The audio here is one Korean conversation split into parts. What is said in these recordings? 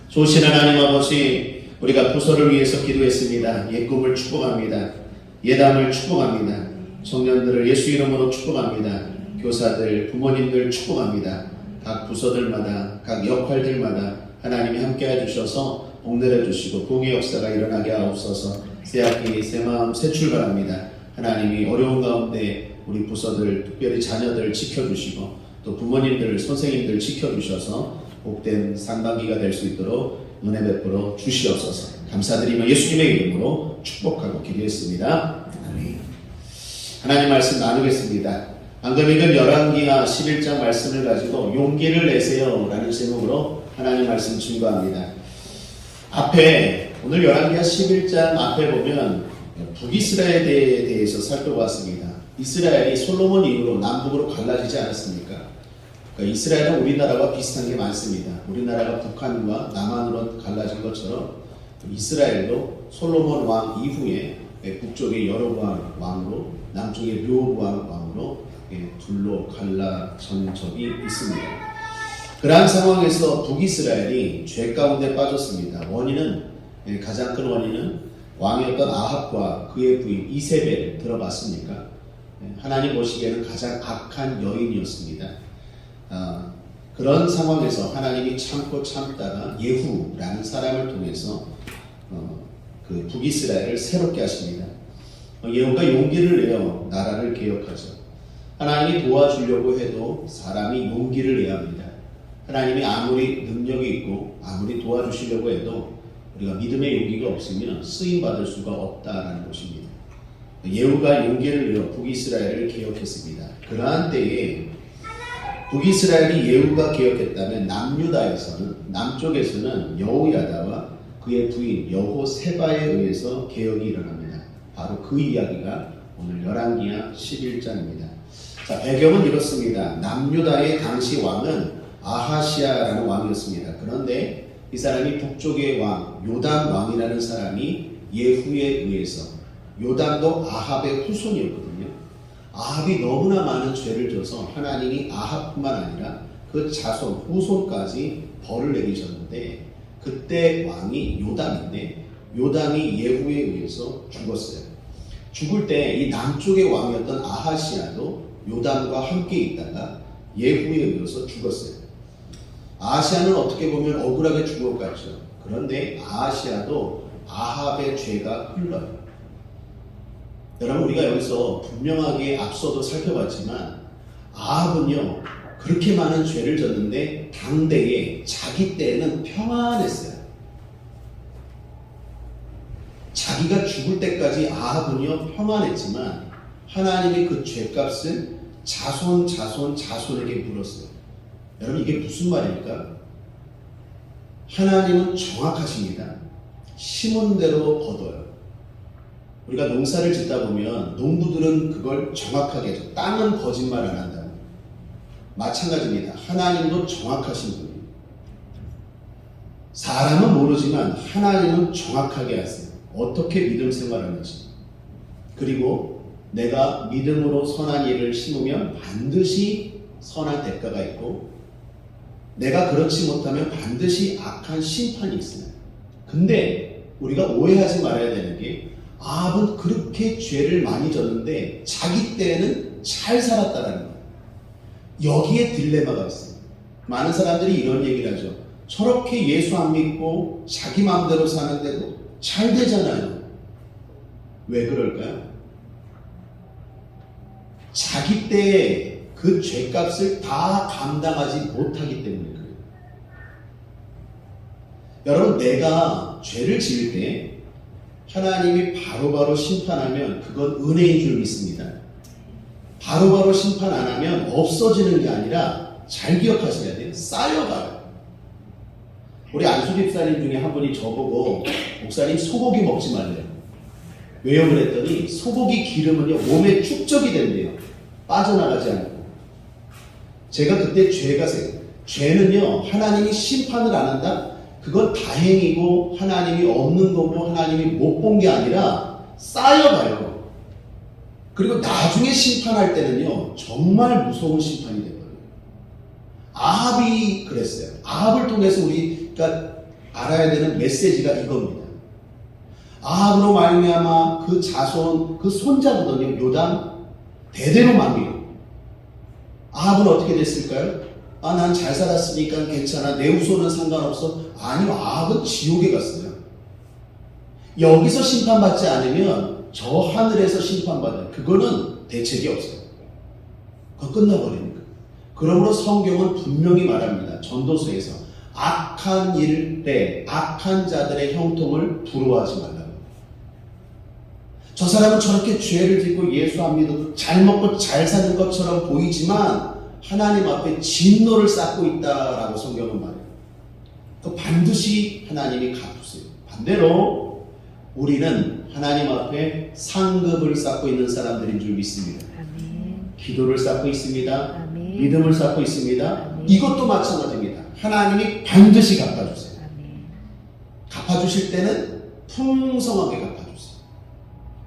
좋으신 하나님 아버지, 우리가 부서를 위해서 기도했습니다. 옛 꿈을 축복합니다. 예담을 축복합니다. 청년들을 예수 이름으로 축복합니다. 교사들, 부모님들 축복합니다. 각 부서들마다, 각 역할들마다 하나님이 함께해 주셔서 복내려 주시고 부흥의 역사가 일어나게 하옵소서. 새학기, 새마음, 새 출발합니다. 하나님이 어려운 가운데 우리 부서들, 특별히 자녀들 지켜주시고 또 부모님들, 선생님들 지켜주셔서 복된 상반기가 될 수 있도록 은혜 베풀어 주시옵소서. 감사드리며 예수님의 이름으로 축복하고 기도했습니다. 아멘. 하나님 말씀 나누겠습니다. 방금 읽은 열왕기하 11장 말씀을 가지고 용기를 내세요 라는 제목으로 하나님 말씀 증거합니다. 앞에 오늘 열왕기하 11장 앞에 보면 북이스라엘에 대해서 살펴봤습니다. 이스라엘이 솔로몬 이후로 남북으로 갈라지지 않았습니까? 그러니까 이스라엘은 우리나라와 비슷한 게 많습니다. 우리나라가 북한과 남한으로 갈라진 것처럼 이스라엘도 솔로몬 왕 이후에 북쪽의 여로보암 왕으로 남쪽의 르호보암 왕으로 둘로 갈라진 적이 있습니다. 그러한 상황에서 북이스라엘이 죄 가운데 빠졌습니다. 원인은 가장 큰 원인은 왕이었던 아합과 그의 부인 이세벨 들어봤습니까? 하나님 보시기에는 가장 악한 여인이었습니다. 그런 상황에서 하나님이 참고 참다가 예후라는 사람을 통해서 그 북이스라엘을 새롭게 하십니다. 예후가 용기를 내어 나라를 개혁하죠. 하나님이 도와주려고 해도 사람이 용기를 내야 합니다. 하나님이 아무리 능력이 있고 아무리 도와주시려고 해도 우리가 믿음의 용기가 없으면 쓰임받을 수가 없다라는 것입니다. 예후가 용기를 내어 북이스라엘을 개혁했습니다. 그러한 때에 북이스라엘이 예후가 개혁했다면 남쪽에서는 여호야다와 그의 부인 여호세바에 의해서 개혁이 일어납니다. 바로 그 이야기가 오늘 열왕기하 11장입니다. 자, 배경은 이렇습니다. 남유다의 당시 왕은 아하시아라는 왕이었습니다. 그런데 이 사람이 북쪽의 왕 요담 왕이라는 사람이 예후에 의해서, 요담도 아합의 후손이었거든요. 아합이 너무나 많은 죄를 져서 하나님이 아합뿐만 아니라 그 자손, 후손까지 벌을 내리셨는데 그때 왕이 요담인데 요담이 예후에 의해서 죽었어요. 죽을 때 이 남쪽의 왕이었던 아하시아도 요담과 함께 있다가 예후에 의해서 죽었어요. 아하시아는 어떻게 보면 억울하게 죽은 것 같죠. 그런데 아하시아도 아합의 죄가 흘러요. 여러분, 우리가 여기서 분명하게 앞서도 살펴봤지만 아합은요 그렇게 많은 죄를 졌는데 당대에 자기 때에는 평안했어요. 자기가 죽을 때까지 아합은요 평안했지만 하나님이 그 죄값을 자손에게 물었어요. 여러분, 이게 무슨 말입니까? 하나님은 정확하십니다. 심은 대로 거둬요. 우리가 농사를 짓다 보면 농부들은 그걸 정확하게 해줘. 땅은 거짓말 안 한다. 마찬가지입니다. 하나님도 정확하신 분이에요. 사람은 모르지만 하나님은 정확하게 하세요. 어떻게 믿음 생활하는지. 그리고 내가 믿음으로 선한 일을 심으면 반드시 선한 대가가 있고 내가 그렇지 못하면 반드시 악한 심판이 있어요. 근데 우리가 오해하지 말아야 되는 게 아합은 그렇게 죄를 많이 졌는데 자기 때에는 잘 살았다라는 거예요. 여기에 딜레마가 있어요. 많은 사람들이 이런 얘기를 하죠. 저렇게 예수 안 믿고 자기 마음대로 사는데도 잘 되잖아요. 왜 그럴까요? 자기 때에 그 죄값을 다 감당하지 못하기 때문에 그래요. 여러분, 내가 죄를 지을 때 하나님이 바로바로 심판하면 그건 은혜인 줄 믿습니다. 바로바로 심판 안 하면 없어지는 게 아니라 잘 기억하셔야 돼요. 쌓여가요. 우리 안수 집사님 중에 한 분이 저보고 목사님 소고기 먹지 말래요. 왜요? 그랬더니 소고기 기름은요 몸에 축적이 된대요. 빠져나가지 않고. 제가 그때 죄는요 하나님이 심판을 안 한다? 그건 다행이고 하나님이 없는 거고 하나님이 못 본 게 아니라 쌓여가요. 그리고 나중에 심판할 때는요 정말 무서운 심판이 되거든요. 아합이 그랬어요. 아합을 통해서 우리가 알아야 되는 메시지가 이겁니다. 아합으로 말미암아 그 자손, 그 손자거든요. 요담 대대로 망해요. 아합은 어떻게 됐을까요? 아, 난 잘 살았으니까 괜찮아. 내 후손은 상관없어. 아니요, 아합은 지옥에 갔어요. 여기서 심판받지 않으면 저 하늘에서 심판받아요. 그거는 대책이 없어요. 그거 끝나버리는 거예요. 그러므로 성경은 분명히 말합니다. 전도서에서 악한 일에 악한 자들의 형통을 부러워하지 말라고. 저 사람은 저렇게 죄를 짓고 예수 안 믿어도 잘 먹고 잘 사는 것처럼 보이지만 하나님 앞에 진노를 쌓고 있다라고 성경은 말해요. 그 반드시 하나님이 갚으세요. 반대로 우리는 하나님 앞에 상급을 쌓고 있는 사람들인 줄 믿습니다. 아멘. 기도를 쌓고 있습니다. 아멘. 믿음을 쌓고 있습니다. 아멘. 이것도 마찬가지입니다. 하나님이 반드시 갚아주세요. 아멘. 갚아주실 때는 풍성하게 갚아주세요.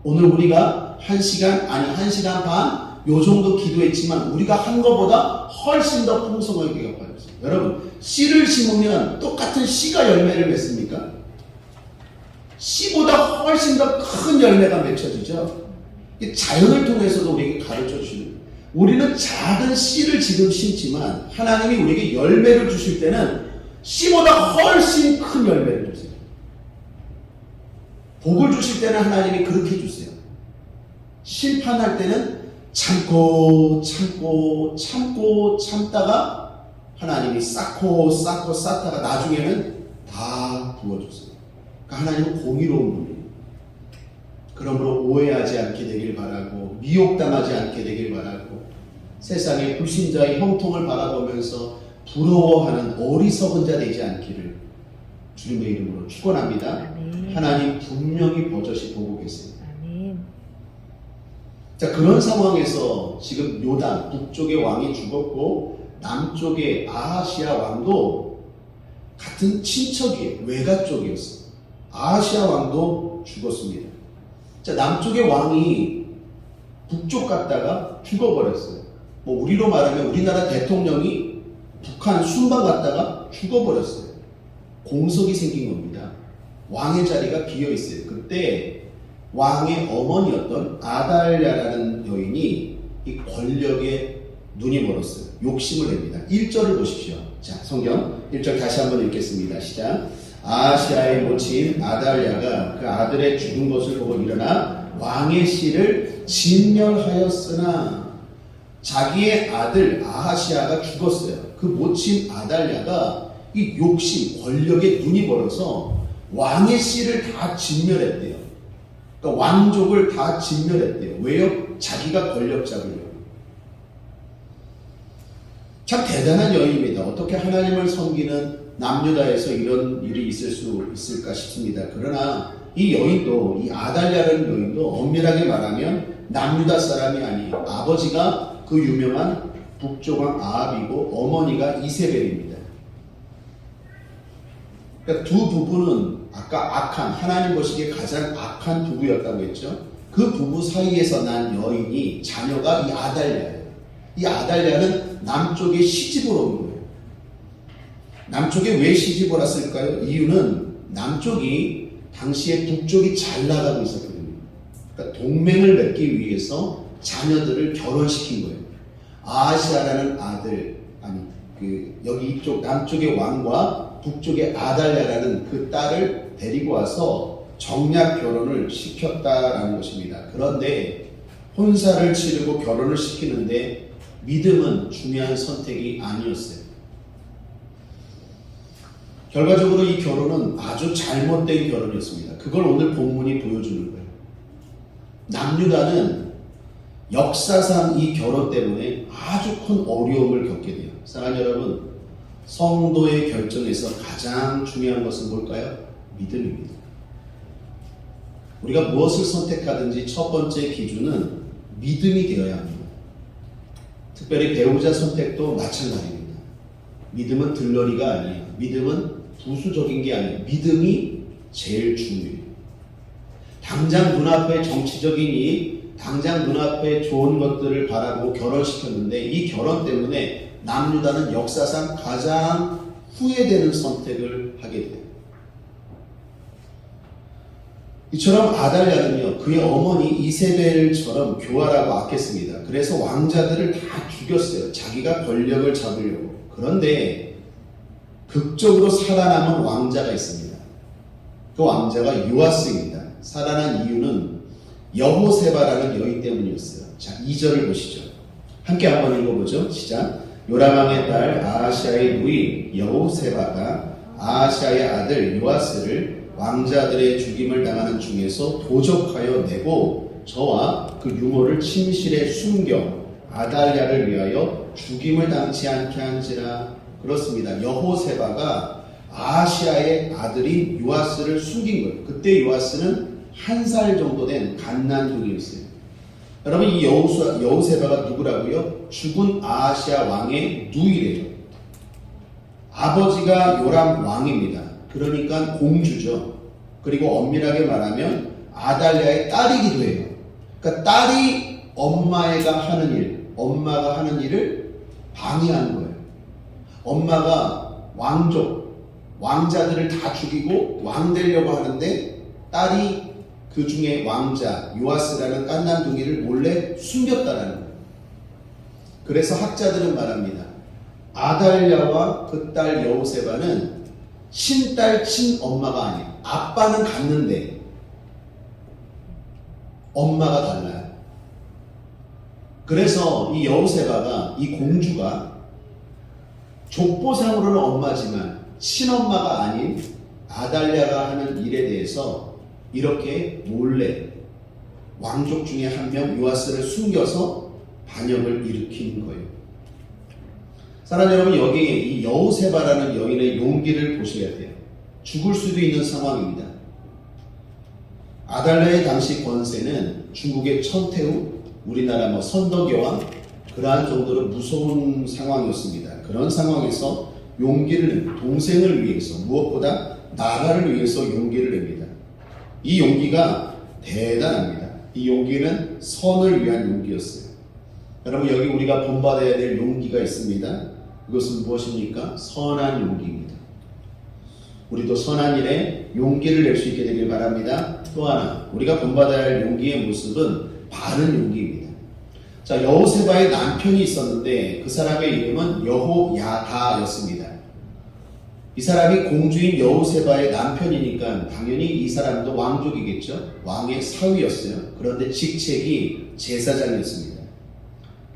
오늘 우리가 1시간, 아니 1시간 반, 요 정도 기도했지만 우리가 한 것보다 훨씬 더 풍성하게 갚아주세요. 여러분, 씨를 심으면 똑같은 씨가 열매를 맺습니까? 씨보다 훨씬 더 큰 열매가 맺혀지죠. 자연을 통해서도 우리에게 가르쳐 주시는 거예요. 우리는 작은 씨를 지금 심지만 하나님이 우리에게 열매를 주실 때는 씨보다 훨씬 큰 열매를 주세요. 복을 주실 때는 하나님이 그렇게 주세요. 심판할 때는 참고 참다가 하나님이 쌓고 쌓다가 나중에는 다 부어주세요. 그러니까 하나님은 공의로운 분이에요. 그러므로 오해하지 않게 되길 바라고 미혹당하지 않게 되길 바라고 세상의 불신자의 형통을 바라보면서 부러워하는 어리석은 자 되지 않기를 주님의 이름으로 축원합니다. 아멘. 하나님 분명히 버젓이 보고 계세요. 아멘. 자, 그런 상황에서 지금 요담 북쪽의 왕이 죽었고 남쪽의 아하시아 왕도 같은 친척이에요. 외가 쪽이었어요. 아하시아 왕도 죽었습니다. 자, 남쪽의 왕이 북쪽 갔다가 죽어버렸어요. 뭐 우리로 말하면 우리나라 대통령이 북한 순방 갔다가 죽어버렸어요. 공석이 생긴 겁니다. 왕의 자리가 비어있어요. 그때 왕의 어머니였던 아달랴라는 여인이 이 권력에 눈이 멀었어요. 욕심을 냅니다. 1절을 보십시오. 자, 성경 1절 다시 한번 읽겠습니다. 시작. 아하시아의 모친 아달랴가 그 아들의 죽은 것을 보고 일어나 왕의 씨를 진멸하였으나 자기의 아들 아하시아가 죽었어요. 그 모친 아달랴가 이 욕심, 권력에 눈이 멀어서 왕의 씨를 다 진멸했대요. 그러니까 왕족을 다 진멸했대요. 왜요? 자기가 권력 잡으려고. 참 대단한 여인입니다. 어떻게 하나님을 섬기는 남유다에서 이런 일이 있을 수 있을까 싶습니다. 그러나 이 여인도, 이 아달랴라는 여인도 엄밀하게 말하면 남유다 사람이 아니에요. 아버지가 그 유명한 북조왕 아합이고 어머니가 이세벨입니다. 그러니까 두 부부는 아까 악한, 하나님 보시기에 가장 악한 부부였다고 했죠. 그 부부 사이에서 난 여인이, 자녀가 이 아달랴예요. 이 아달랴는 남쪽에 시집을 온 거예요. 남쪽에 왜 시집을 왔을까요? 이유는 남쪽이 당시에 북쪽이 잘 나가고 있었거든요. 그러니까 동맹을 맺기 위해서 자녀들을 결혼시킨 거예요. 아하시아라는 아들, 여기 이쪽 남쪽의 왕과 북쪽의 아달랴라는 그 딸을 데리고 와서 정략 결혼을 시켰다라는 것입니다. 그런데 혼사를 치르고 결혼을 시키는데 믿음은 중요한 선택이 아니었어요. 결과적으로 이 결혼은 아주 잘못된 결혼이었습니다. 그걸 오늘 본문이 보여주는 거예요. 남유다는 역사상 이 결혼 때문에 아주 큰 어려움을 겪게 돼요. 사랑하는 여러분, 성도의 결정에서 가장 중요한 것은 뭘까요? 믿음입니다. 우리가 무엇을 선택하든지 첫 번째 기준은 믿음이 되어야 합니다. 특별히 배우자 선택도 마찬가지입니다. 믿음은 들러리가 아니에요. 믿음은 부수적인 게 아니에요. 믿음이 제일 중요해요. 당장 눈앞에 정치적인 이익, 당장 눈앞에 좋은 것들을 바라고 결혼시켰는데 이 결혼 때문에 남유다는 역사상 가장 후회되는 선택을 하게 돼요. 이처럼 아달랴는요, 그의 어머니 이세벨처럼 교활하고 악했습니다. 그래서 왕자들을 다 죽였어요. 자기가 권력을 잡으려고. 그런데 극적으로 살아남은 왕자가 있습니다. 그 왕자가 요아스입니다. 살아난 이유는 여호세바라는 여인 때문이었어요. 자, 2절을 보시죠. 함께 한번 읽어보죠. 시작. 요람왕의 딸 아하시아의 누이 여호세바가 아하시아의 아들 요아스를 왕자들의 죽임을 당하는 중에서 도적하여 내고 저와 그 유모를 침실에 숨겨 아달랴를 위하여 죽임을 당치 않게 한지라. 그렇습니다. 여호세바가 아하시아의 아들인 요아스를 숨긴 거예요. 그때 요아스는 1살 정도 된 갓난둥이였어요. 여러분, 이 여호세바가 누구라고요? 죽은 아하시아 왕의 누이래요. 아버지가 요람 왕입니다. 그러니까 공주죠. 그리고 엄밀하게 말하면 아달랴의 딸이기도 해요. 그러니까 딸이 엄마가 하는 일을 방해하는 거예요. 엄마가 왕자들을 다 죽이고 왕 되려고 하는데 딸이 그 중에 왕자 요아스라는 깐난둥이를 몰래 숨겼다라는 거예요. 그래서 학자들은 말합니다. 아달랴와 그 딸 여호세바는 친딸 친엄마가 아니에요. 아빠는 같는데 엄마가 달라요. 그래서 이 여호세바가, 이 공주가 족보상으로는 엄마지만 친엄마가 아닌 아달랴가 하는 일에 대해서 이렇게 몰래 왕족 중에 한 명 요아스를 숨겨서 반역을 일으킨 거예요. 사랑하는 여러분, 여기에 이 여호세바라는 여인의 용기를 보셔야 돼요. 죽을 수도 있는 상황입니다. 아달랴의 당시 권세는 중국의 천태우, 우리나라 선덕여왕, 그러한 정도로 무서운 상황이었습니다. 그런 상황에서 용기를 냅니다. 동생을 위해서, 무엇보다 나라를 위해서 용기를 냅니다. 이 용기가 대단합니다. 이 용기는 선을 위한 용기였어요. 여러분, 여기 우리가 본받아야 될 용기가 있습니다. 그것은 무엇입니까? 선한 용기입니다. 우리도 선한 일에 용기를 낼 수 있게 되길 바랍니다. 또 하나, 우리가 본받아야 할 용기의 모습은 바른 용기입니다. 자, 여호세바의 남편이 있었는데 그 사람의 이름은 여호야다였습니다. 이 사람이 공주인 여호세바의 남편이니까 당연히 이 사람도 왕족이겠죠. 왕의 사위였어요. 그런데 직책이 제사장이었습니다.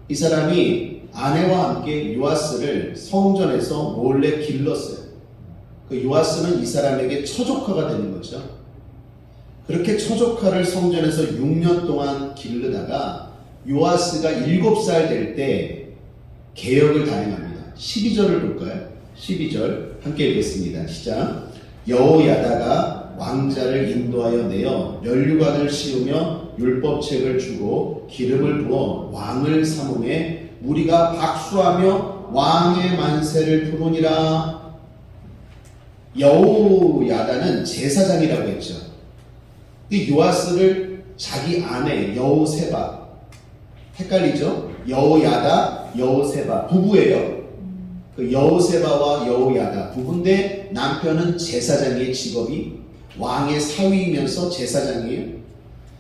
이 사람이 아내와 함께 요아스를 성전에서 몰래 길렀어요. 그 요아스는 이 사람에게 처조카가 되는 거죠. 그렇게 처조카를 성전에서 6년 동안 기르다가 요아스가 7살 될 때 개혁을 단행합니다. 12절을 볼까요? 12절 함께 읽겠습니다. 시작. 여호야다가 왕자를 인도하여 내어 면류관을 씌우며 율법책을 주고 기름을 부어 왕을 삼음에 무리가 박수하며 왕의 만세를 부르니라. 여호야다는 제사장이라고 했죠. 이 요아스를 자기 아내 여호세바, 헷갈리죠? 여호야다, 여호세바 부부예요. 그 여호세바와 여호야다 부부인데 남편은 제사장의 직업이 왕의 사위이면서 제사장이에요.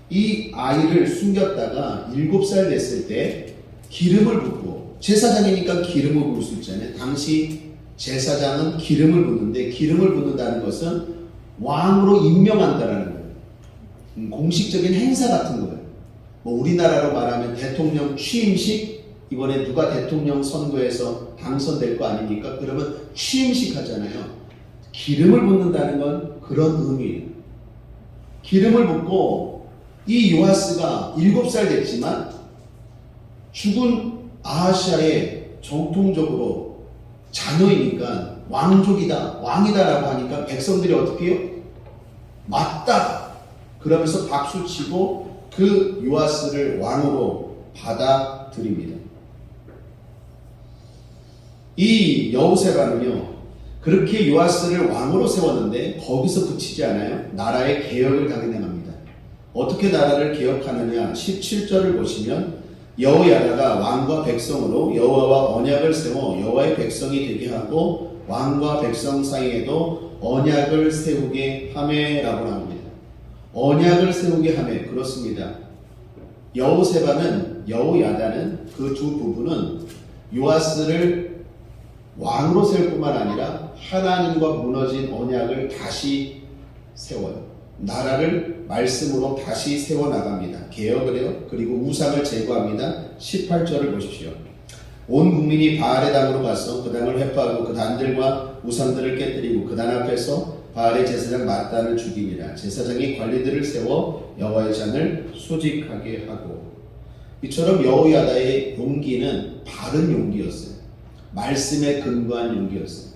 이 아이를 숨겼다가 7살 됐을 때 기름을 붓고, 제사장이니까 기름을 부을 수 있잖아요. 당시 제사장은 기름을 붓는데, 기름을 붓는다는 것은 왕으로 임명한다라는 거예요. 공식적인 행사 같은 거예요. 뭐 우리나라로 말하면 대통령 취임식, 이번에 누가 대통령 선거에서 당선될 거 아닙니까? 그러면 취임식 하잖아요. 기름을 붓는다는 건 그런 의미예요. 기름을 붓고 이 요아스가 7살 됐지만 죽은 아하시아의 정통적으로 자녀이니까 왕족이다, 왕이다라고 하니까 백성들이 어떻게 해요? 맞다! 그러면서 박수치고 그 요아스를 왕으로 받아들입니다. 이 여호세바는요, 그렇게 요아스를 왕으로 세웠는데 거기서 그치지 않아요. 나라의 개혁을 단행합니다. 어떻게 나라를 개혁하느냐? 17절을 보시면 여호야다가 왕과 백성으로 여호와와 언약을 세워 여호와의 백성이 되게 하고 왕과 백성 사이에도 언약을 세우게 하매라고 합니다. 언약을 세우게 하며 그렇습니다. 여호야다는 그 두 부부는 요아스를 왕으로 세울 뿐만 아니라 하나님과 무너진 언약을 다시 세워요. 나라를 말씀으로 다시 세워나갑니다. 개혁을 해요. 그리고 우상을 제거합니다. 18절을 보십시오. 온 국민이 바알의 당으로 가서 그 당을 회파하고 그 단들과 우상들을 깨뜨리고 그 단 앞에서 바알의 제사장 mat단을 죽입니다. 제사장이 관리들을 세워 여호와의 잔을 수직하게 하고. 이처럼 여호야다의 용기는 바른 용기였어요. 말씀에 근거한 용기였어요.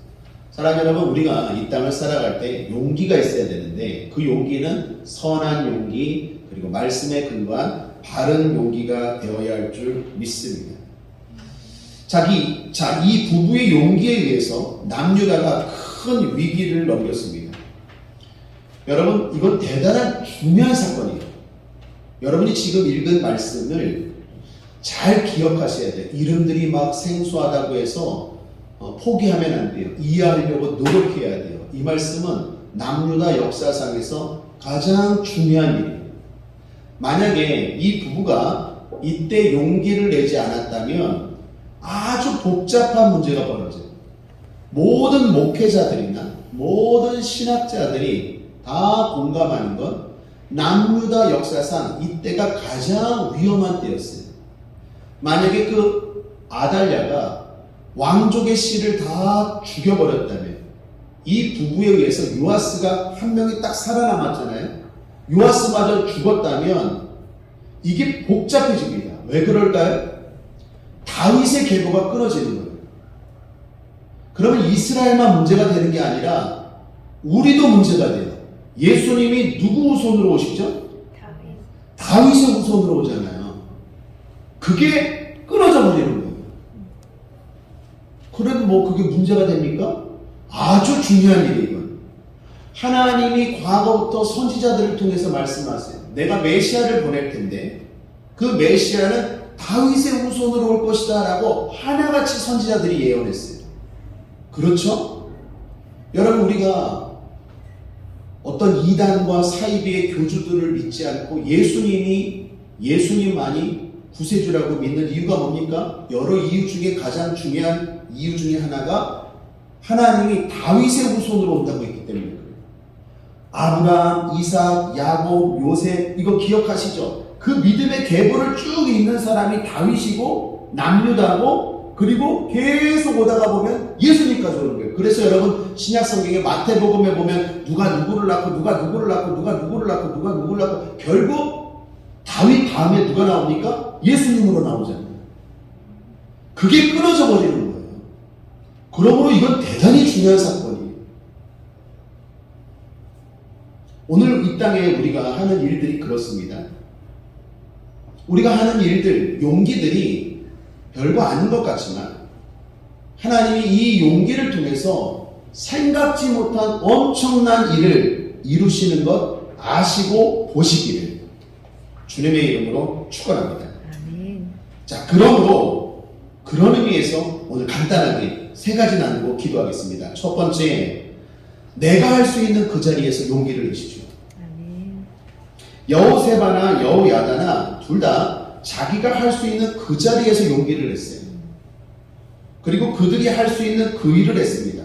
사랑 여러분, 우리가 이 땅을 살아갈 때 용기가 있어야 되는데 그 용기는 선한 용기 그리고 말씀에 근거한 바른 용기가 되어야 할 줄 믿습니다. 이 부부의 용기에 의해서 남유다가 큰 위기를 넘겼습니다. 여러분, 이건 대단한 중요한 사건이에요. 여러분이 지금 읽은 말씀을 잘 기억하셔야 돼요. 이름들이 막 생소하다고 해서 포기하면 안 돼요. 이해하려고 노력해야 돼요. 이 말씀은 남유다 역사상에서 가장 중요한 일이에요. 만약에 이 부부가 이때 용기를 내지 않았다면 아주 복잡한 문제가 벌어져요. 모든 목회자들이나 모든 신학자들이 다 공감하는 건 남유다 역사상 이때가 가장 위험한 때였어요. 만약에 그 아달랴가 왕족의 씨를 다 죽여버렸다면 이 부부에 의해서 요아스가 한 명이 딱 살아남았잖아요. 요아스마저 죽었다면 이게 복잡해집니다. 왜 그럴까요? 다윗의 계보가 끊어지는 거예요. 그러면 이스라엘만 문제가 되는 게 아니라 우리도 문제가 돼요. 예수님이 누구 후손으로 오시죠? 다윗의 후손으로 오잖아요. 그게 끊어져 버리는 거예요. 그래도 뭐 그게 문제가 됩니까? 아주 중요한 일이에요. 하나님이 과거부터 선지자들을 통해서 말씀하세요. 내가 메시아를 보낼 텐데 그 메시아는 다윗의 후손으로 올 것이다 라고 하나같이 선지자들이 예언했어요. 그렇죠? 여러분, 우리가 어떤 이단과 사이비의 교주들을 믿지 않고 예수님만이 구세주라고 믿는 이유가 뭡니까? 여러 이유 중에 가장 중요한 이유 중에 하나가 하나님이 다윗의 후손으로 온다고 했기 때문에 그래요. 아브라함, 이삭, 야곱, 요셉, 이거 기억하시죠? 그 믿음의 계보를 쭉 읽는 사람이 다윗이고 남유다고, 그리고 계속 오다가 보면 예수님까지 오는 거예요. 그래서 여러분, 신약 성경에 마태복음에 보면 누가 누구를 낳고 누가 누구를 낳고 누가 누구를 낳고 누가 누구를 낳고 결국 다윗 다음에 누가 나옵니까? 예수님으로 나오잖아요. 그게 끊어져 버리는 거예요. 그러므로 이건 대단히 중요한 사건이에요. 오늘 이 땅에 우리가 하는 일들이 그렇습니다. 우리가 하는 일들, 용기들이 별거 아닌 것 같지만 하나님이 이 용기를 통해서 생각지 못한 엄청난 일을 이루시는 것 아시고 보시기를 주님의 이름으로 축원합니다. 자, 그러므로 그런 의미에서 오늘 간단하게 세 가지 나누고 기도하겠습니다. 첫 번째, 내가 할 수 있는 그 자리에서 용기를 내시죠. 여호세바나 여호야다나 둘 다 자기가 할 수 있는 그 자리에서 용기를 냈어요. 그리고 그들이 할 수 있는 그 일을 했습니다.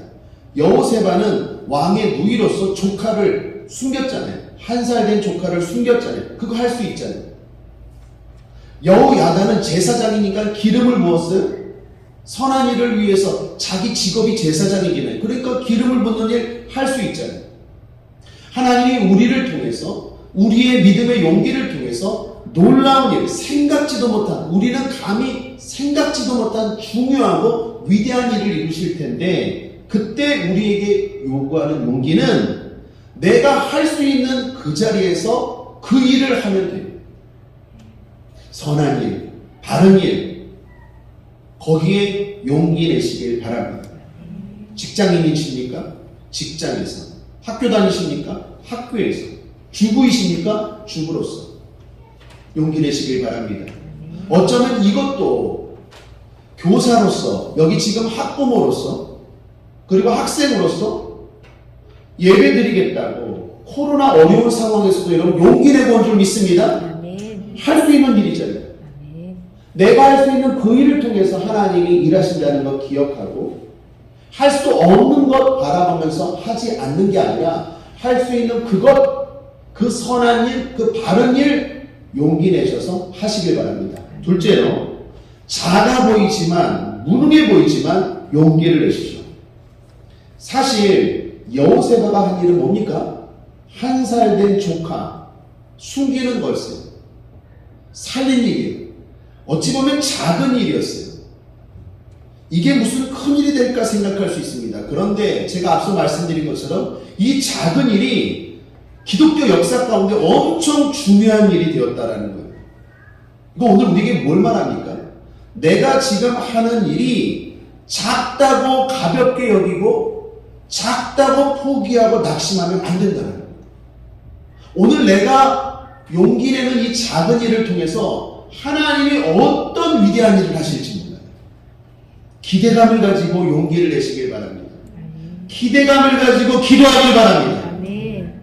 여호세바는 왕의 누이로서 조카를 숨겼잖아요. 1살 된 조카를 숨겼잖아요. 그거 할 수 있잖아요. 여호야다는 제사장이니까 기름을 부었어요. 선한 일을 위해서 자기 직업이 제사장이긴 해요. 그러니까 기름을 붓는 일 할 수 있잖아요. 하나님이 우리를 통해서, 우리의 믿음의 용기를 통해서 놀라운 일, 생각지도 못한, 우리는 감히 생각지도 못한 중요하고 위대한 일을 이루실 텐데, 그때 우리에게 요구하는 용기는 내가 할 수 있는 그 자리에서 그 일을 하면 돼요. 선한 일, 바른 일, 거기에 용기 내시길 바랍니다. 직장인이십니까? 직장에서. 학교 다니십니까? 학교에서. 주부이십니까? 주부로서. 용기 내시길 바랍니다. 어쩌면 이것도 교사로서, 여기 지금 학부모로서, 그리고 학생으로서 예배 드리겠다고 코로나 어려운 상황에서도 여러분 용기 내고 온 줄 믿습니다. 아멘. 할 수 있는 일이잖아요. 아멘. 내가 할 수 있는 그 일을 통해서 하나님이 일하신다는 것 기억하고 할 수 없는 것 바라보면서 하지 않는 게 아니라 할 수 있는 그것, 그 선한 일, 그 바른 일 용기 내셔서 하시길 바랍니다. 둘째로 작아 보이지만 무능해 보이지만 용기를 내시죠. 사실 여호세바가 한 일은 뭡니까? 한 살 된 조카 숨기는 걸세요. 살린 일이에요. 어찌 보면 작은 일이었어요. 이게 무슨 큰 일이 될까 생각할 수 있습니다. 그런데 제가 앞서 말씀드린 것처럼 이 작은 일이 기독교 역사 가운데 엄청 중요한 일이 되었다라는 거예요. 이거 오늘 우리에게 뭘 말합니까? 내가 지금 하는 일이 작다고 가볍게 여기고 작다고 포기하고 낙심하면 안 된다는 거예요. 오늘 내가 용기 내는 이 작은 일을 통해서 하나님이 어떤 위대한 일을 하실지 몰라요. 기대감을 가지고 용기를 내시길 바랍니다. 기대감을 가지고 기도하길 바랍니다. 아멘.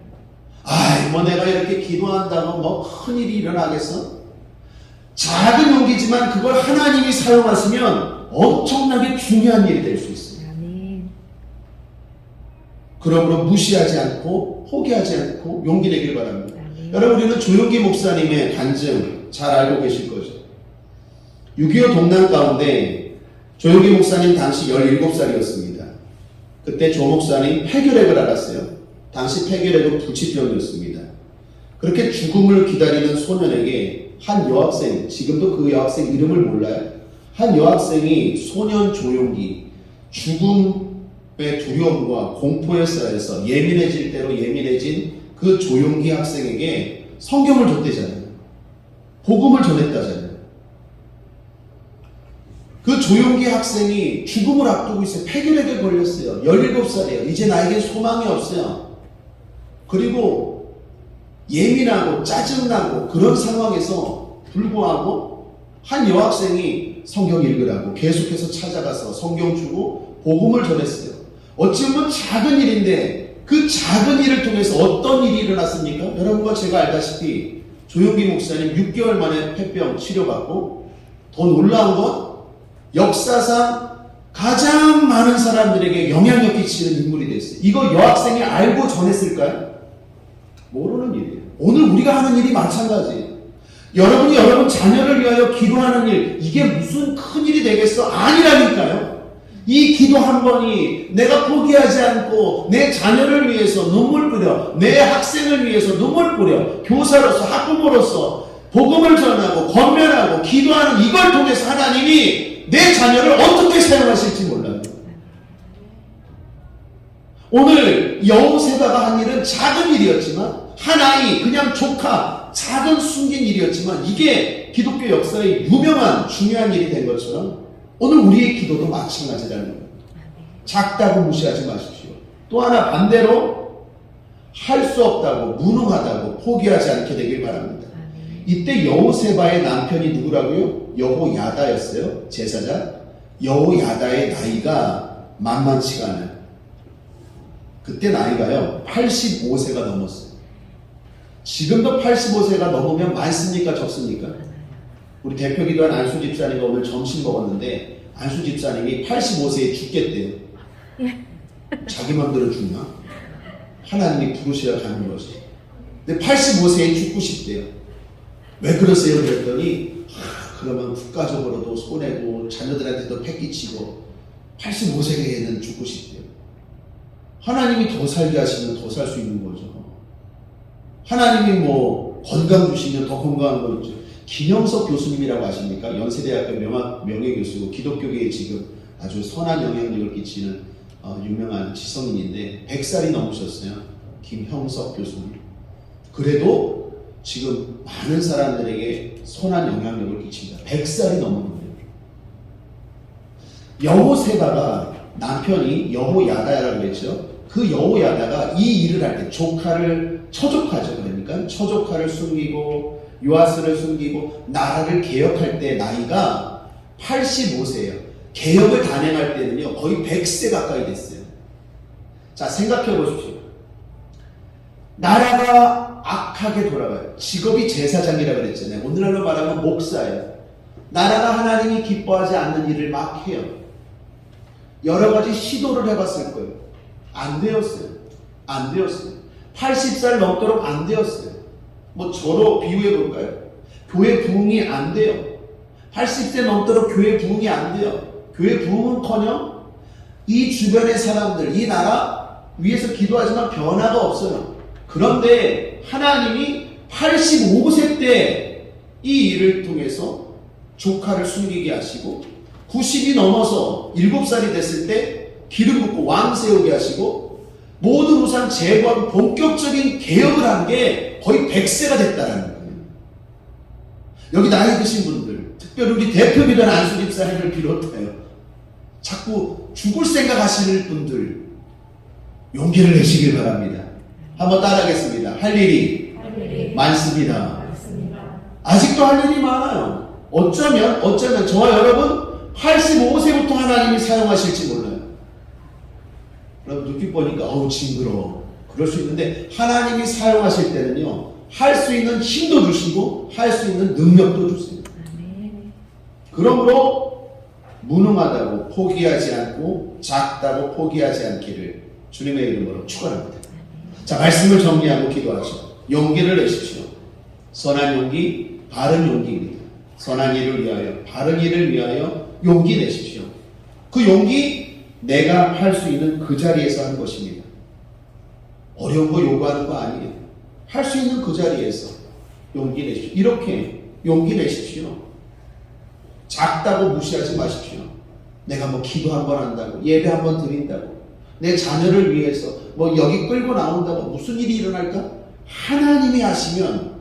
아이, 뭐 내가 이렇게 기도한다고 뭐 큰일이 일어나겠어? 작은 용기지만 그걸 하나님이 사용하시면 엄청나게 중요한 일이 될 수 있어요. 아멘. 그러므로 무시하지 않고 포기하지 않고 용기 내길 바랍니다. 아멘. 여러분, 우리는 조용기 목사님의 간증 잘 알고 계실 거죠. 6.25 동란 가운데 조용기 목사님 당시 17살이었습니다. 그때 조 목사님 폐결핵을 앓았어요. 당시 폐결핵은 불치병이었습니다. 그렇게 죽음을 기다리는 소년에게 한 여학생, 지금도 그 여학생 이름을 몰라요. 한 여학생이 소년 조용기, 죽음의 두려움과 공포에 쌓여서 예민해질 대로 예민해진 그 조용기 학생에게 성경을 줬대잖아요. 복음을 전했다잖아요. 그 조용기 학생이 죽음을 앞두고 있어요. 폐결핵에 걸렸어요. 17살이에요. 이제 나에게 소망이 없어요. 그리고 예민하고 짜증나고 그런 상황에서 불구하고 한 여학생이 성경 읽으라고 계속해서 찾아가서 성경 주고 복음을 전했어요. 어찌 보면 작은 일인데 그 작은 일을 통해서 어떤 일이 일어났습니까? 여러분과 제가 알다시피 조용기 목사님 6개월 만에 폐병 치료받고 더 놀라운 건 역사상 가장 많은 사람들에게 영향력 끼치는 인물이 됐어요. 이거 여학생이 알고 전했을까요? 모르는 일이에요. 오늘 우리가 하는 일이 마찬가지예요. 여러분이 여러분 자녀를 위하여 기도하는 일, 이게 무슨 큰 일이 되겠어? 아니라니까요. 이 기도 한 번이 내가 포기하지 않고 내 자녀를 위해서 눈물 뿌려, 내 학생을 위해서 눈물 뿌려, 교사로서 학부모로서 복음을 전하고 권면하고 기도하는 이걸 통해서 하나님이 내 자녀를 어떻게 사용하실지 몰라요. 오늘 여호세바가 한 일은 작은 일이었지만 한 아이, 그냥 조카, 작은 숨긴 일이었지만 이게 기독교 역사의 유명한 중요한 일이 된 것처럼 오늘 우리의 기도도 마찬가지라는 겁니다. 작다고 무시하지 마십시오. 또 하나 반대로 할 수 없다고, 무능하다고 포기하지 않게 되길 바랍니다. 이때 여호세바의 남편이 누구라고요? 여호야다였어요. 제사장. 여호야다의 나이가 만만치가 않아요. 그때 나이가요 85세가 넘었어요. 지금도 85세가 넘으면 많습니까? 적습니까? 우리 대표 기도한 안수 집사님이 오늘 점심 먹었는데 안수 집사님이 85세에 죽겠대요. 자기 맘대로 죽나? 하나님이 부르셔야 가는 거지. 근데 85세에 죽고 싶대요. 왜 그러세요? 그랬더니 그러면 국가적으로도 손해고 자녀들한테도 패기치고 85세에는 죽고 싶대요. 하나님이 더 살게 하시면 더 살 수 있는 거죠. 하나님이 뭐 건강 주시면 더 건강한 거 있죠. 김영석 교수님이라고 아십니까? 연세대학교 명예교수고 기독교계에 지금 아주 선한 영향력을 끼치는 유명한 지성인인데 100살이 넘으셨어요. 김형석 교수님. 그래도 지금 많은 사람들에게 선한 영향력을 끼칩니다. 100살이 넘은 거예요. 여호세바가 남편이 여호야다라고 했죠. 그 여호야다가 이 일을 할 때 조카를 처조카죠. 그러니까 처조카를 숨기고 요아스를 숨기고 나라를 개혁할 때 나이가 85세예요. 개혁을 단행할 때는요 거의 100세 가까이 됐어요. 자, 생각해 보십시오. 나라가 악하게 돌아가요. 직업이 제사장이라 그랬잖아요. 오늘날로 말하면 목사예요. 나라가 하나님이 기뻐하지 않는 일을 막 해요. 여러 가지 시도를 해봤을 거예요. 안 되었어요. 안 되었어요. 80살 넘도록 안 되었어요. 뭐 저로 비유해 볼까요? 교회 부흥이 안 돼요. 80세 넘도록 교회 부흥이 안 돼요. 교회 부흥은커녕 이 주변의 사람들, 이 나라 위에서 기도하지만 변화가 없어요. 그런데 하나님이 85세 때 이 일을 통해서 조카를 숨기게 하시고 90이 넘어서 7살이 됐을 때 기름 붓고 왕 세우게 하시고 모든 우상 제거하고 본격적인 개혁을 한 게 거의 100세가 됐다는 거예요. 여기 나이 드신 분들, 특별히 우리 대표기도한 안수 집사님을 비롯하여 자꾸 죽을 생각하시는 분들 용기를 내시길 바랍니다. 한번 따라하겠습니다. 할 일이 많습니다. 아직도 할 일이 많아요. 어쩌면 저와 여러분 85세부터 하나님이 사용하실지 몰라요. 여러분 눈빛 보니까 징그러워. 그럴 수 있는데 하나님이 사용하실 때는요, 할 수 있는 힘도 주시고 할 수 있는 능력도 주세요. 그러므로 무능하다고 포기하지 않고 작다고 포기하지 않기를 주님의 이름으로 축원합니다. 자, 말씀을 정리하고 기도하시오. 용기를 내십시오. 선한 용기, 바른 용기입니다. 선한 일을 위하여, 바른 일을 위하여 용기 내십시오. 그 용기 내가 할 수 있는 그 자리에서 하는 것입니다. 어려운 거 요구하는 거 아니에요. 할 수 있는 그 자리에서 용기 내십시오. 이렇게 용기 내십시오. 작다고 무시하지 마십시오. 내가 뭐 기도 한 번 한다고, 예배 한 번 드린다고, 내 자녀를 위해서 뭐 여기 끌고 나온다고 무슨 일이 일어날까? 하나님이 하시면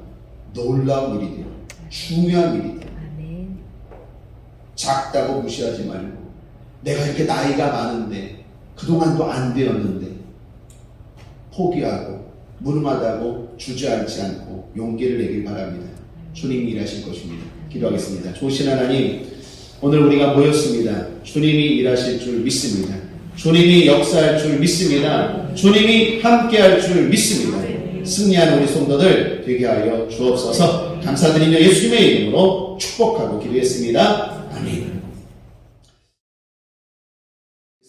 놀라운 일이 돼요. 중요한 일이 돼요. 작다고 무시하지 말고, 내가 이렇게 나이가 많은데 그동안도 안 되었는데 포기하고 무능하다고 주저앉지 않고 용기를 내길 바랍니다. 주님이 일하실 것입니다. 기도하겠습니다. 좋으신 하나님, 오늘 우리가 모였습니다. 주님이 일하실 줄 믿습니다. 주님이 역사할 줄 믿습니다. 주님이 함께할 줄 믿습니다. 승리하는 우리 성도들 되게 하여 주옵소서. 감사드리며 예수님의 이름으로 축복하고 기도했습니다. 아멘.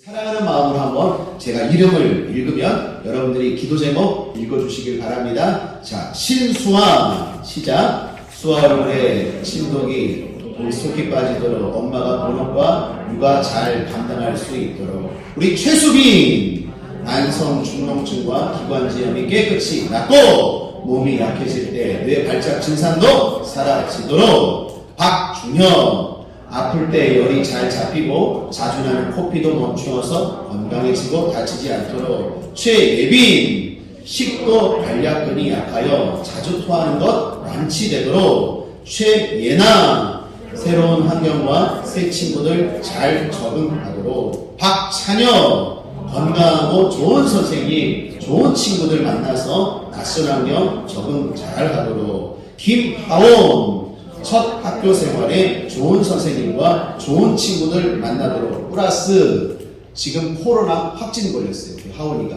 사랑하는 마음으로 한번 제가 이름을 읽으면 여러분들이 기도 제목 읽어주시길 바랍니다. 자, 신수아 시작. 수아 얼굴에 침독이 속이 빠지도록 엄마가 본업과 육아 잘 감당할 수 있도록 우리 최수빈 만성 중농증과 기관지염이 깨끗이 낫고 몸이 약해질 때 뇌 발작 증상도 사라지도록 박준현 아플 때 열이 잘 잡히고 자주 나는 코피도 멈추어서 건강해지고 다치지 않도록 최예빈 식도 관략근이 약하여 자주 토하는 것 완치되도록 최예나 새로운 환경과 새 친구들 잘 적응하도록 박찬혁 건강하고 좋은 선생님, 좋은 친구들 만나서 낯선 환경 적응 잘 하도록 김하온 첫 학교 생활에 좋은 선생님과 좋은 친구들 만나도록 플러스 지금 코로나 확진 걸렸어요. 하원이가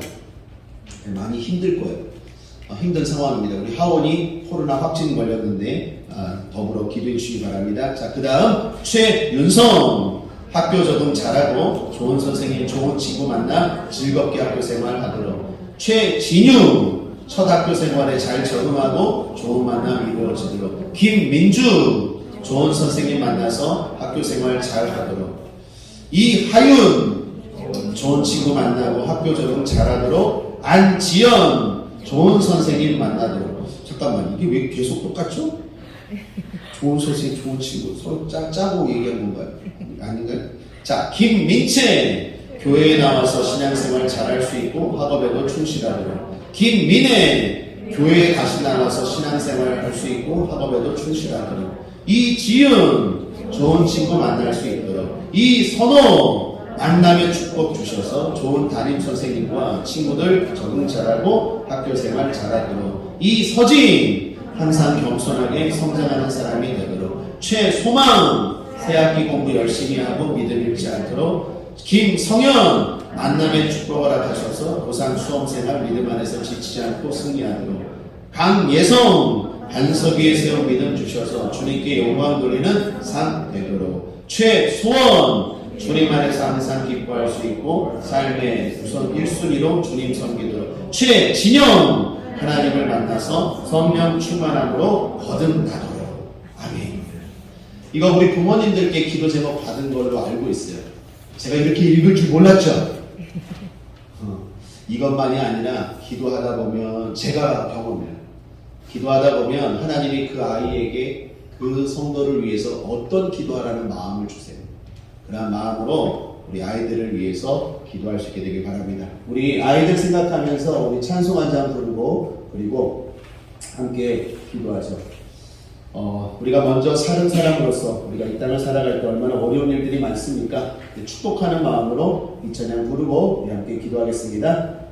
많이 힘들 거예요. 힘든 상황입니다. 우리 하원이 코로나 확진 걸렸는데 더불어 기도해 주시기 바랍니다. 자, 그 다음 최윤성 학교 적응 잘하고 좋은 선생님, 좋은 친구 만나 즐겁게 학교 생활하도록 최진유 첫 학교 생활에 잘 적응하고 좋은 만남 이루어지도록 김민주 좋은 선생님 만나서 학교 생활 잘 하도록 이하윤 좋은 친구 만나고 학교 적응 잘 하도록 안지연 좋은 선생님 만나도록 잠깐만 이게 왜 계속 똑같죠? 좋은 선생님 좋은 친구 서로 짜고 얘기한 건가요? 아닌가요? 자 김민채 교회에 나와서 신앙생활 잘할 수 있고 학업에도 충실하도록 김민혜 교회에 다시 나와서 신앙생활 할 수 있고 학업에도 충실하도록 이지은 좋은 친구 만날 수 있도록 이선호 만남의 축복 주셔서 좋은 담임 선생님과 친구들 적응 잘하고 학교생활 잘하도록 이서진 항상 겸손하게 성장하는 사람이 되도록 최소망 새학기 공부 열심히 하고 믿음 잃지 않도록 김성현 만남의 축복을 허락하셔서 고3 수험생활 믿음 안에서 지치지 않고 승리하도록 강예성 반석 위에 세운 믿음 주셔서 주님께 영광 돌리는 삶 되도록 최소원 주님 안에서 항상 기뻐할 수 있고 삶의 우선 1순위로 주님 섬기도록 최진영 하나님을 만나서 성령 충만함으로 거듭나도록 아멘. 이거 우리 부모님들께 기도 제목 받은 걸로 알고 있어요. 제가 이렇게 읽을 줄 몰랐죠. 이것만이 아니라 기도하다 보면 제가 경험해요. 기도하다 보면 하나님이 그 아이에게 그 성도를 위해서 어떤 기도하라는 마음을 주세요. 그런 마음으로 우리 아이들을 위해서 기도할 수 있게 되길 바랍니다. 우리 아이들 생각하면서 우리 찬송 한 장 부르고 그리고 함께 기도하죠. 우리가 먼저 사는 사람으로서 우리가 이 땅을 살아갈 때 얼마나 어려운 일들이 많습니까? 축복하는 마음으로 이 찬양 부르고 우리 함께 기도하겠습니다.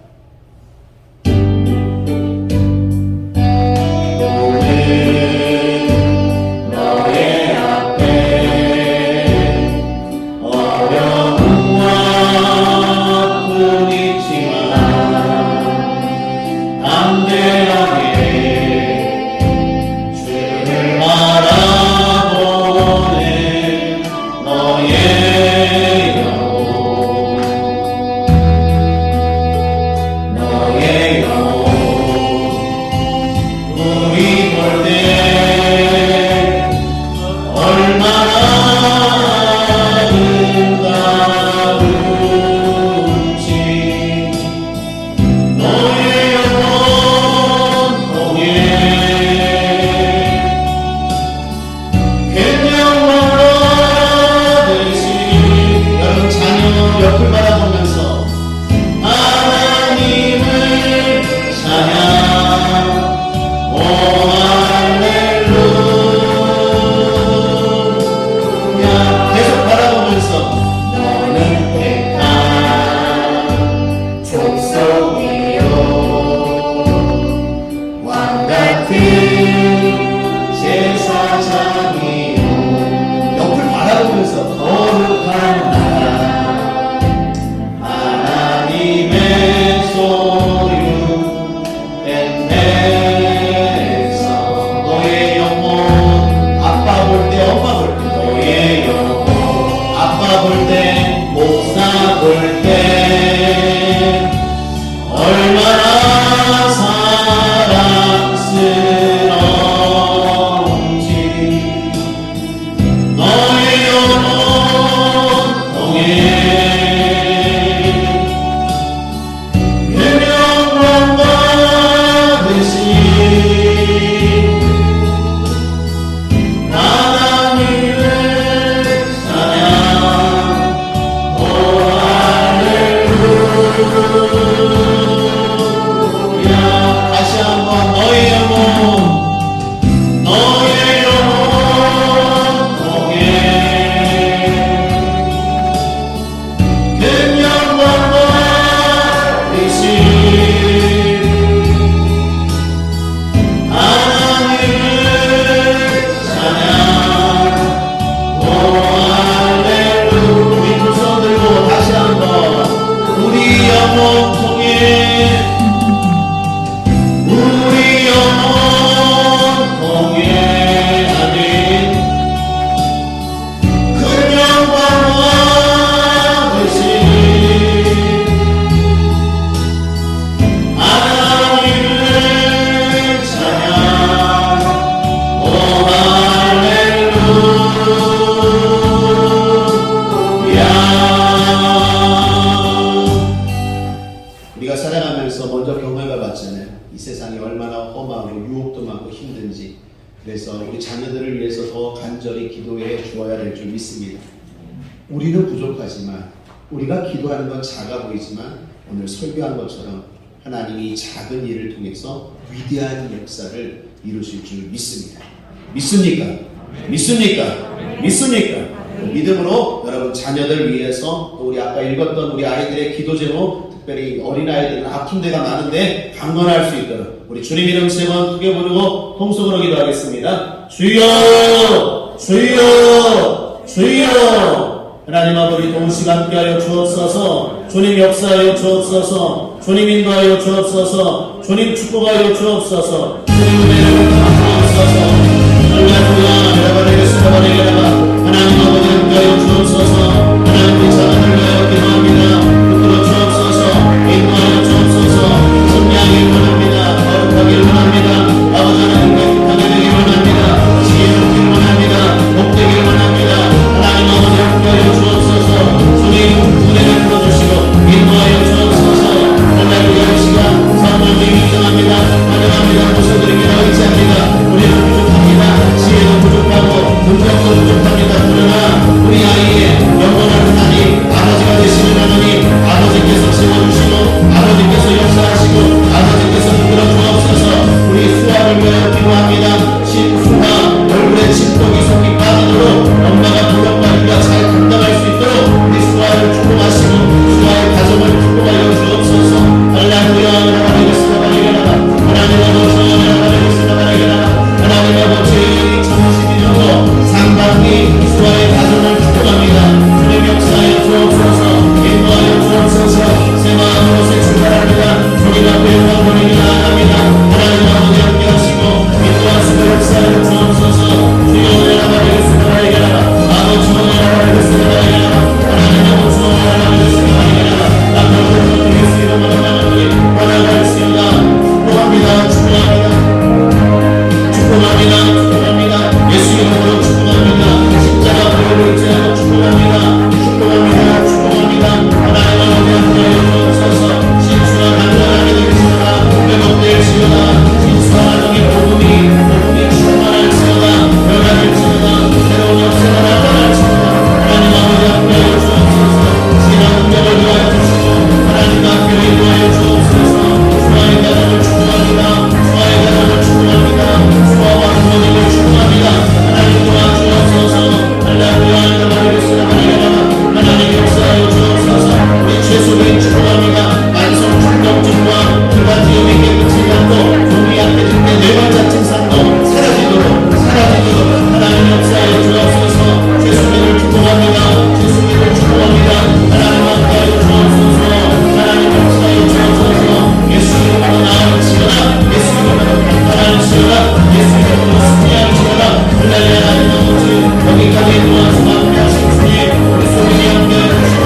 그래서 우리 자녀들을 위해서 더 간절히 기도해 주어야 될 줄 믿습니다. 우리는 부족하지만 우리가 기도하는 건 작아 보이지만 오늘 설교한 것처럼 하나님이 작은 일을 통해서 위대한 역사를 이루실 줄 믿습니다. 믿습니까? 믿습니까? 믿습니까? 믿음으로 여러분 자녀들 위해서 또 우리 아까 읽었던 우리 아이들의 기도 제목, 특별히 어린아이들은 아픈 데가 많은데 강건할 수 있도록 우리 주님 이름 세 번 크게 부르고 통속으로 기도하겠습니다. 주여 주여 주여 하나님 아버지 동시에 함께하여 주옵소서. 주님 역사하여 주옵소서. 주님 인도하여 주옵소서. 주님 축복하여 주옵소서. 주님 은혜를 주옵소서. 할렐루야. 하나님 아버지 함께하여 주옵소서. 하나님 우리 자녀들 위하여 기도합니다. 붙들어 주옵소서. 인도하여 주옵소서. 승리하길 원합니다. 거룩하길 원합니다. 아버지 하나님께 기쁘게 원합니다. 지혜롭길 원합니다. 복되길 원합니다. 하나님 아버지 함께하여 주옵소서. 주님 은혜를 풀어주시고 인도하여 주옵소서. 할렐루야. 이 시간 성령님 인정합니다. 환영합니다. 모셔드립니다. 의지합니다. 우리는 부족합니다. 지혜도 부족하고 능력도 부족합니다. 그러나 우리 아이의 영원한 하나님 아버지가 되시는 하나님 아버지께서 세워주시고 아버지께서 역사하시고 아버지께서 붙들어 주옵소서. 우리 수아를 위하여 기도합니다. 수아 얼굴에 침독이 속이 빠지도록 엄마가 부럽다니까 잘 감당할 수 있도록 우리 수아를 축복하시고 수아의 가정을 축복하여 주옵소서. 할렐루야. 하나님 아버지 참으시기로 상당히 수아의 가정을 축복합니다. 주님 역사에 주옵소서. 인도하여 주옵소서. 새 마음으로 새 출발합니다. 주님 앞에 영광을 나아갑니다. 하나님 아버지 함께 하시고 인도하시고 역사에 주옵소서. 주여 은혜를 받으겠습니다. 아버지 은혜를 받으겠습니다. 하나님 아버지 은혜를 받으겠습니다. 남편을 드리겠습니다. 원하겠습니다. 축복합니다. 축복합니다. 예수 이름으로 축복합니다. 십자가 보혈을 의지하여 축복합니다. 축복합니다. 하나님 아버지 함께하여 주옵소서. 신수와 간절하게 되시다. 회복될지어다. 신수와 가정의 복음이 충만할지어다. 변화될지어다. 새로운 역사가 나타날지어다. 하나님 아버지 함께하여 주옵소서. 신앙 능력을 위하여 주시고 하나님 앞에 인도하여 주옵소서. 수아의 가정을 축복합니다. 수아의 가정을 축복합니다. 수아와 부모님을 축복합니다. 하나님 도와주옵소서. 할렐루야. 하나님 역사하여 주옵소서. 우리 최소를 축복합니다. 만성 중독증과 기관지염이 깨끗이 않고 종이 약해질 때 뇌관자 증상도 사라지도록 하나님 역사하여 주옵소서. 최소를 축복합니다. 최소를 축복합니다. 하나님 함께하여 주옵소서. 하나님 역사하여 주옵소서. 예수 이름으로 나아올지어다. 예수 이름으로 강단할지어다. 예수 이름으로 승리할지어다. 할렐루야. 하나님 아버지 여기까지 도와주마 함께하신 주님 우리 소민이 함께해 주시고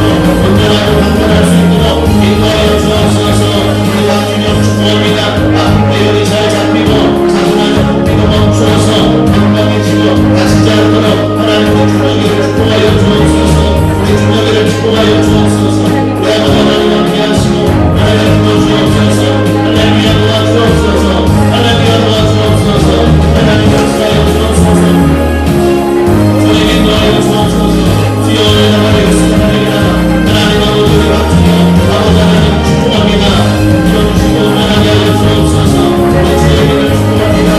온전하고 강단할 수 있도록 인도하여 주옵소서. 우리 박준영 축복합니다. 아픈 배열이 잘 잡히고 자손하는 복비도 멈추어서 건강해지고 다치지 않도록 하나님의 주먹이를 축복하여 주옵소서. 우리 주먹이를 축복하여 주옵소서. 우리 아버지 하나님 함께하시고 하나님 도와주옵소서. 할렐루야. 도와주옵소서. 할렐루야. 도와주옵소서. 하나님 역사하여 주옵소서. 주님 인도하여 주옵소서. 주여 은혜를 받으겠습니다. 하나님 아버지 우리 박준영 아버지 하나님 축복합니다. 이뤄주시고 은혜하게 하여 주옵소서. 우리 주님을 축복합니다.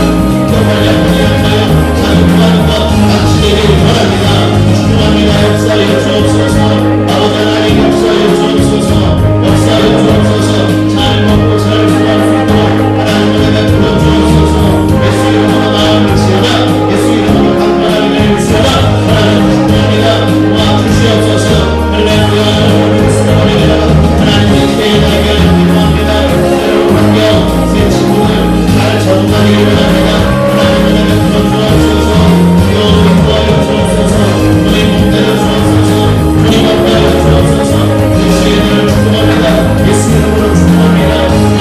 더 빨리 아버지 함께하여 자유구하는 것 당신에게 원합니다. 축복합니다. 역사하여 주옵소서. 아버지 하나님 역사하여 주옵소서. 역사하여 주옵소서. 잘 먹고 잘 수고할 수 있도록 하나님 은혜가 풀어주옵소서. 예수 이름으로 나아올지어다. 예수 이름으로 강건하게 되옵소서. 하나님 축복합니다. 도와주시옵소서. 할렐루야. 하나님의 새해 날개를 기도합니다. 새로운 환경, 새 친구들 잘 적응하기를 원합니다. 하나님 은혜를 풀어주옵소서. 주여 인도하여 주옵소서. 주님 복되어 주옵소서. 주님 함께하여 주옵소서. 그 시인을 축복합니다. 예수 이름으로 축복합니다.